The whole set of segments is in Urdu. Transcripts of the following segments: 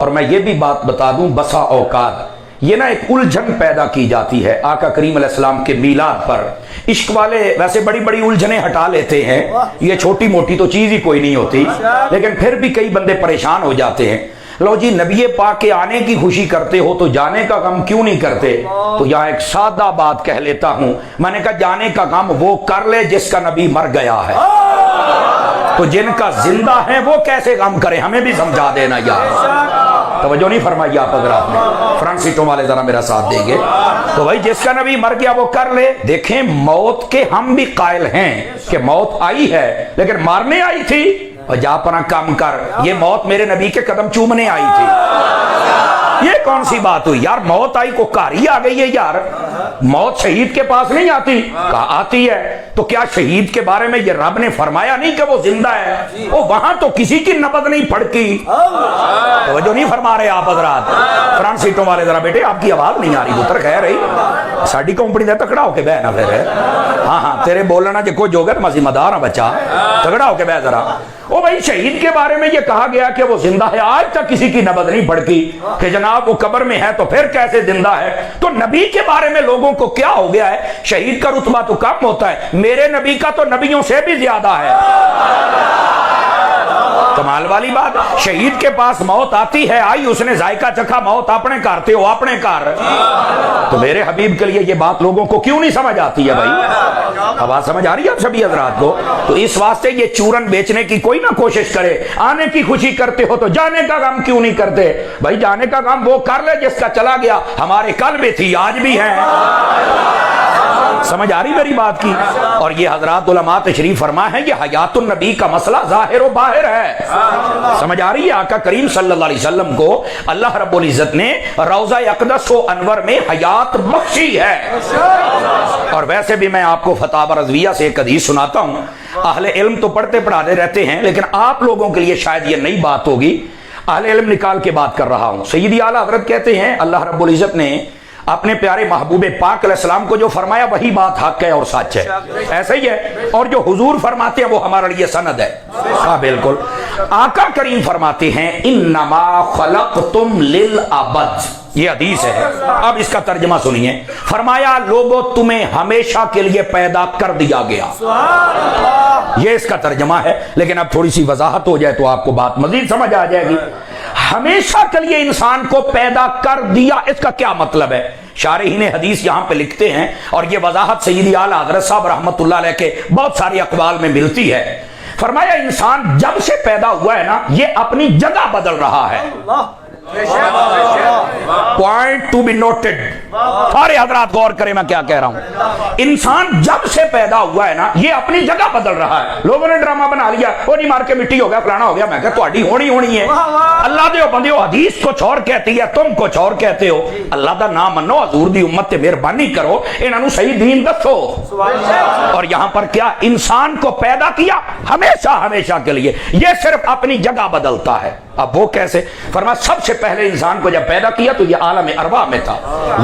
اور میں یہ بھی بات بتا دوں، بسا اوقات یہ نا ایک الجھن پیدا کی جاتی ہے آقا کریم علیہ السلام کے میلاد پر۔ عشق والے ویسے بڑی بڑی الجھنیں ہٹا لیتے ہیں، یہ چھوٹی موٹی تو چیز ہی کوئی نہیں ہوتی، لیکن پھر بھی کئی بندے پریشان ہو جاتے ہیں۔ لو جی، نبی پاک کے آنے کی خوشی کرتے ہو تو جانے کا غم کیوں نہیں کرتے؟ تو یہاں ایک سادہ بات کہہ لیتا ہوں، میں نے کہا جانے کا غم وہ کر لے جس کا نبی مر گیا ہے، تو جن کا زندہ ہے وہ کیسے غم کرے؟ ہمیں بھی سمجھا دینا یار، توجہ نہیں فرمائی آپ حضرات نے؟ فرنٹ سیٹوں والے ذرا میرا ساتھ دیں گے تو بھائی جس کا نبی مر گیا وہ کر لے۔ دیکھیں موت کے ہم بھی قائل ہیں کہ موت آئی ہے، لیکن مارنے آئی تھی اور جا پنا کام کر، یہ موت میرے نبی کے قدم چومنے آئی تھی۔ یہ کون سی بات ہوئی یار؟ موت آئی کو کاری آ گئی ہے یار، موت شہید کے پاس نہیں آتی، کہاں آتی ہے؟ تو کیا شہید کے بارے میں یہ رب نے فرمایا نہیں کہ وہ زندہ ہے؟ وہ وہاں تو کسی کی نبض نہیں پھڑکی، توجہ نہیں فرما رہے آپ حضرات؟ فرنٹ سیٹوں والے ذرا بیٹے آپ کی آواز نہیں آ رہی پتر، خیر رہی ساڑی کمپنی دے تکڑا ہو کے بہ نا پھر، ہاں ہاں تیرے بولنا جو کچھ ہوگا میں ذمہ دار ہوں بچہ، تکڑا ہو کے بہ ذرا۔ او بھائی شہید کے بارے میں یہ کہا گیا کہ وہ زندہ ہے، آج تک کسی کی نبض نہیں پھڑکی کہ جناب وہ قبر میں ہے تو پھر کیسے زندہ ہے؟ تو نبی کے بارے میں لوگوں کو کیا ہو گیا ہے؟ شہید کا رتبہ تو کم ہوتا ہے، میرے نبی کا تو نبیوں سے بھی زیادہ ہے۔ کمال والی بات، شہید کے پاس موت آتی ہے، آئی اس نے ذائقہ چکھا، موت اپنے کرتے ہو اپنے کر، تو میرے حبیب کے لیے یہ بات لوگوں کو کیوں نہیں سمجھ آتی ہے بھائی؟ آواز سمجھ آ رہی ہے آپ سبھی حضرات کو؟ تو اس واسطے یہ چورن بیچنے کی کوئی نہ کوشش کرے، آنے کی خوشی کرتے ہو تو جانے کا غم کیوں نہیں کرتے؟ بھائی جانے کا غم وہ کر لے جس کا چلا گیا، ہمارے کل بھی تھی آج بھی ہے۔ سمجھ آ رہی میری بات کی؟ اور یہ حضرات علماء تشریف فرما ہے، یہ حیات النبی کا مسئلہ ظاہر و باہر ہے۔ سمجھ آ رہی ہے؟ آقا کریم صلی اللہ علیہ وسلم کو اللہ رب العزت نے روضہ اقدس و انور میں حیات بخشی ہے۔ اور ویسے بھی میں آپ کو فتاوی رضویہ سے ایک حدیث سناتا ہوں، اہل علم تو پڑھتے پڑھاتے رہتے ہیں لیکن آپ لوگوں کے لیے شاید یہ نئی بات ہوگی، اہل علم نکال کے بات کر رہا ہوں۔ سیدی اعلیٰ حضرت کہتے ہیں اللہ رب العزت نے اپنے پیارے محبوب پاک علیہ السلام کو جو فرمایا وہی بات حق ہے اور سچ ہے، ایسا ہی ہے، اور جو حضور فرماتے ہیں وہ ہمارے لیے سند ہے۔ ہاں بالکل، آقا کریم فرماتے ہیں انما خلقتم للابد، یہ حدیث ہے۔ اب اس کا ترجمہ سنیے، فرمایا لوگوں تمہیں ہمیشہ کے لیے پیدا کر دیا گیا، یہ اس کا ترجمہ ہے، لیکن اب تھوڑی سی وضاحت ہو جائے تو آپ کو بات مزید سمجھ آ جائے گی۔ ہمیشہ کے لیے انسان کو پیدا کر دیا، اس کا کیا مطلب ہے؟ شارحین حدیث یہاں پہ لکھتے ہیں، اور یہ وضاحت سیدی اعلیٰ حضرت صاحب رحمت اللہ علیہ کے بہت ساری اقوال میں ملتی ہے۔ فرمایا انسان جب سے پیدا ہوا ہے نا، یہ اپنی جگہ بدل رہا ہے۔ پوائنٹ ٹو بی نوٹڈ، سارے حضرات غور کریں میں کیا کہہ رہا ہوں۔ انسان جب سے پیدا ہوا ہے نا، یہ اپنی جگہ بدل رہا ہے۔ لوگوں نے ڈرامہ بنا لیا، وہ نہیں مار کے مٹی ہو گیا، فلانا ہو گیا، میں کہا تہاڈی ہونی ہے۔ اللہ دے بندیو، حدیث کچھ اور کہتی ہے، تم کچھ اور کہتے ہو۔ اللہ دا نام منو، حضور دی امت تے مہربانی کرو، انہاں نو صحیح دین دسو۔ اور یہاں پر کیا انسان کو پیدا کیا ہمیشہ کے لیے، یہ صرف اپنی جگہ بدلتا ہے۔ اب وہ کیسے؟ فرمایا سب سے پہلے انسان کو جب پیدا کیا تو یہ عالم ارواح میں تھا،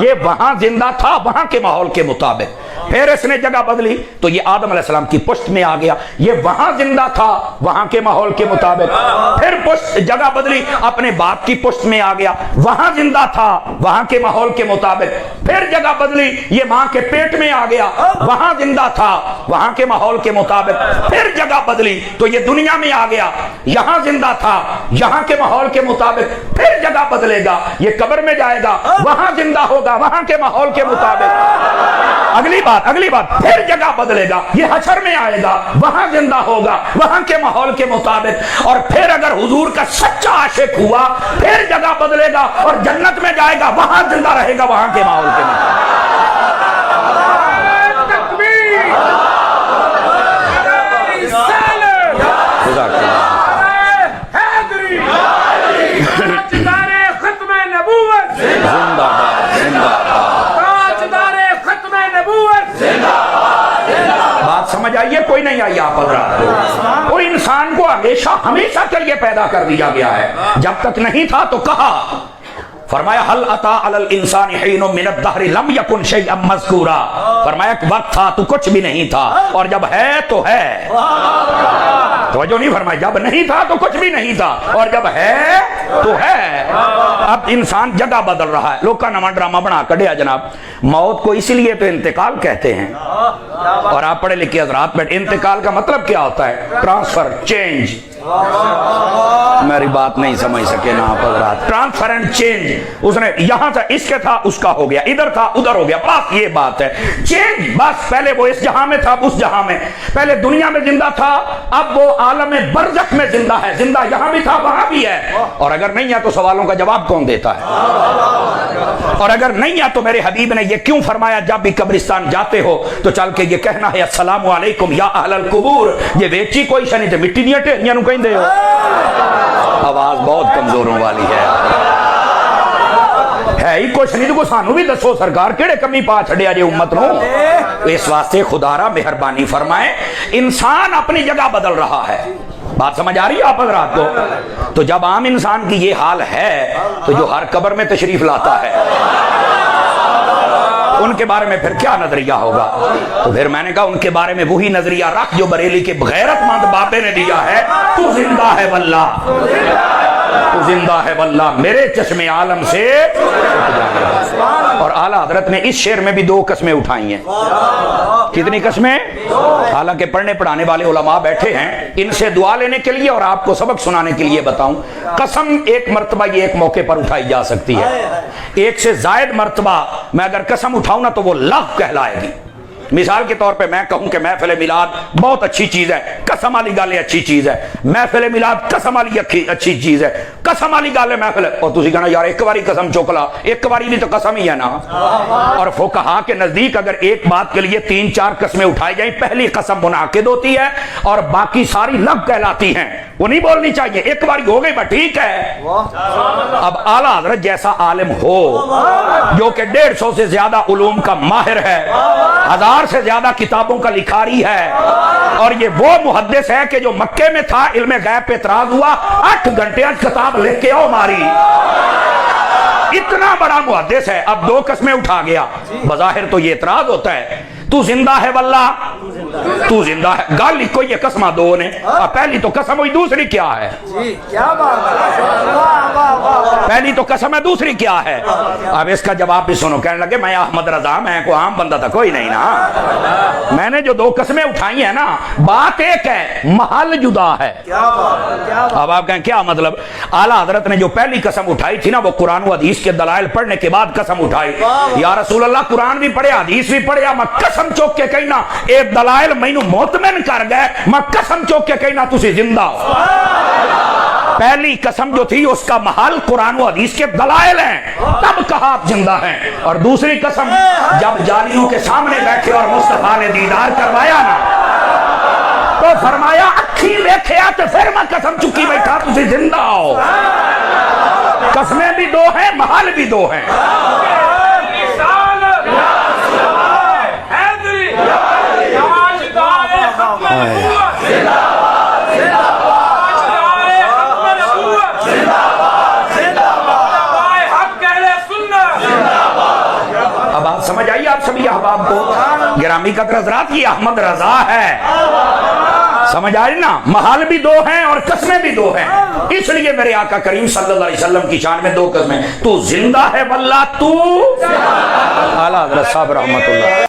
یہ وہاں زندہ تھا وہاں کے ماحول کے مطابق، پھر اس نے جگہ بدلی تو یہ آدم علیہ السلام کی پشت میں آ گیا، یہ وہاں زندہ تھا وہاں کے ماحول کے مطابق، پھر پشت جگہ بدلی اپنے باپ کی پشت میں آ گیا، وہاں زندہ تھا وہاں کے ماحول کے مطابق، پھر جگہ بدلی یہ ماں کے پیٹ میں آ گیا، وہاں زندہ تھا وہاں کے ماحول کے مطابق، پھر جگہ بدلی تو یہ دنیا میں آ گیا، یہاں زندہ تھا یہاں کے ماحول کے مطابق، پھر جگہ بدلے گا، یہ قبر میں جائے گا، وہاں زندہ ہوگا وہاں کے ماحول کے مطابق، اگلی بات پھر جگہ بدلے گا، یہ حشر میں آئے گا، وہاں زندہ ہوگا وہاں کے ماحول کے مطابق، اور پھر اگر حضور کا سچا عاشق ہوا پھر جگہ بدلے گا اور جنت میں جائے گا، وہاں زندہ رہے گا وہاں کے ماحول کے مطابق۔ بات سمجھ آئیے کوئی نہیں آئی آپ حضرات کو؟ وہ انسان کو ہمیشہ کے لیے پیدا کر دیا گیا ہے، جب تک نہیں تھا تو کہا، فرمایا حل اتا علی الانسان حین من الدہر لم یکن شیئا مذکورا، فرمایا ایک وقت تھا تو کچھ بھی نہیں تھا، اور جب ہے تو ہے۔ توجہ نہیں فرمائی، جب نہیں تھا تو کچھ بھی نہیں تھا، اور جب ہے تو ہے۔ اب انسان جگہ بدل رہا ہے، لوگ کا نواں ڈرامہ بنا کڈیا جناب۔ موت کو اسی لیے تو انتقال کہتے ہیں، اور آپ پڑھے لکھے حضرات بیٹھ، انتقال کا مطلب کیا ہوتا ہے؟ Transfer, change. میری بات نہیں سمجھ سکے نا آپ حضرات۔ ٹرانسفر اینڈ چینج، اس نے یہاں تھا اس کے تھا اس کا ہو گیا، ادھر تھا ادھر ہو گیا، بس یہ بات ہے۔ چینج، بس پہلے وہ اس جہاں میں تھا اب اس جہاں میں، پہلے دنیا میں زندہ تھا اب وہ عالم برزخ میں زندہ ہے، زندہ یہاں بھی تھا وہاں بھی ہے، اور اگر نہیں ہے تو سوالوں کا جواب کون دیتا ہے؟ اور اگر نہیں ہے تو میرے حبیب نے یہ کیوں فرمایا جب بھی قبرستان جاتے ہو تو چل کے یہ کہنا ہے السلام علیکم یا اہل القبور، یہ ویچی کوئی شنی تے مٹی دیاں ٹھیریاں نو کہندے ہو۔ آواز بہت کمزوروں والی ہے ہی کچھ نہیں تو سانو بھی دسو سرکار کیڑے کمی پا چھڑیا جے امت نو۔ اس واسطے خدا را مہربانی فرمائے، انسان اپنی جگہ بدل رہا ہے۔ بات سمجھ آ رہی ہے آپ حضرات کو؟ تو جب عام انسان کی یہ حال ہے تو جو ہر قبر میں تشریف لاتا ہے ان کے بارے میں پھر کیا نظریہ ہوگا؟ تو پھر میں نے کہا ان کے بارے میں وہی نظریہ رکھ جو بریلی کے غیرت مند بابے نے دیا ہے، تو زندہ ہے واللہ، تو زندہ ہے واللہ، میرے چشم عالم سے۔ اور اعلیٰ حضرت نے اس شعر میں بھی 2 قسمیں اٹھائی ہیں۔ کتنی قسمیں؟ حالانکہ پڑھنے پڑھانے والے علماء بیٹھے ہیں، ان سے دعا لینے کے لیے اور آپ کو سبق سنانے کے لیے بتاؤں۔ قسم ایک مرتبہ یہ ایک موقع پر اٹھائی جا سکتی ہے، ایک سے زائد مرتبہ میں اگر قسم اٹھاؤں نا تو وہ لغو کہلائے گی۔ مثال کے طور پہ میں کہوں کہ محفل میلاد بہت اچھی چیز ہے، قسم والی گل اچھی چیز ہے، محفل میلاد قسم والی اچھی چیز ہے، قسم والی گل ہے محفل، اور تسی کہنا یار ایک باری قسم چوک لا، ایک باری نہیں تو قسم ہی ہے نا۔ اور فقہا کے نزدیک اگر ایک بات کے لیے 3-4 قسمیں اٹھائی جائیں، پہلی قسم منعقد ہوتی ہے اور باقی ساری لغو کہلاتی ہیں، وہ نہیں بولنی چاہیے، ایک باری ہو گئی بس ٹھیک ہے۔ اب اعلیٰ حضرت جیسا عالم ہو جو کہ 150 سے زیادہ علوم کا ماہر ہے، 1000 سے زیادہ کتابوں کا لکھاری ہے، اور یہ وہ محدث ہے کہ جو مکے میں تھا، علم غیب پہ اعتراض ہوا 8 گھنٹے کتاب لکھ کے آؤ ماری، اتنا بڑا محدث ہے۔ اب 2 قسمیں اٹھا گیا، بظاہر تو یہ اعتراض ہوتا ہے، تو زندہ ہے واللہ، تو زندہ ہے، گال لکھو یہ قسمہ 2 نے، پہلی تو قسم ہوئی، دوسری کیا ہے؟ پہلی تو قسم ہے، دوسری کیا ہے؟ اب اس کا جواب بھی سنو، کہنے لگے میں احمد رضا، میں کوئی عام بندہ تھا کوئی نہیں نا، میں نے جو 2 قسمیں اٹھائی ہیں نا بات ایک ہے، محل جدا ہے۔ اب آپ کہیں کیا مطلب؟ اعلیٰ حضرت نے جو پہلی قسم اٹھائی تھی نا وہ قرآن و حدیث کے دلائل پڑھنے کے بعد قسم اٹھائی، یا رسول اللہ قرآن بھی پڑھے حدیث بھی پڑھے، میں قسم چوک کے کہنا اے دلائل مینوں مطمئن کر گئے، میں قسم چوک کے کہنا تسی زندہ ہو۔ پہلی قسم جو تھی اس کا محل قرآن و حدیث کے دلائل ہیں، تب کہا آپ زندہ ہیں، اور دوسری قسم جب جالیوں کے سامنے بیٹھے اور مصطفیٰ نے دیدار کروایا نا تو فرمایا اکھی ویکھیا تو پھر میں قسم چکی بیٹھا تسی زندہ ہو۔ قسمیں بھی 2 ہیں، محل بھی 2 ہیں۔ اب آپ سمجھ آئیے آپ سبھی احباب کو، گرامی قدر حضرات یہ احمد رضا ہے، سمجھ آئی نا؟ محل بھی 2 ہیں اور قسمیں بھی 2 ہیں، اس لیے میرے آقا کریم صلی اللہ علیہ وسلم کی شان میں 2 قسمیں، تو زندہ ہے واللہ، تو اعلیٰ حضرت صاحب رحمت اللہ۔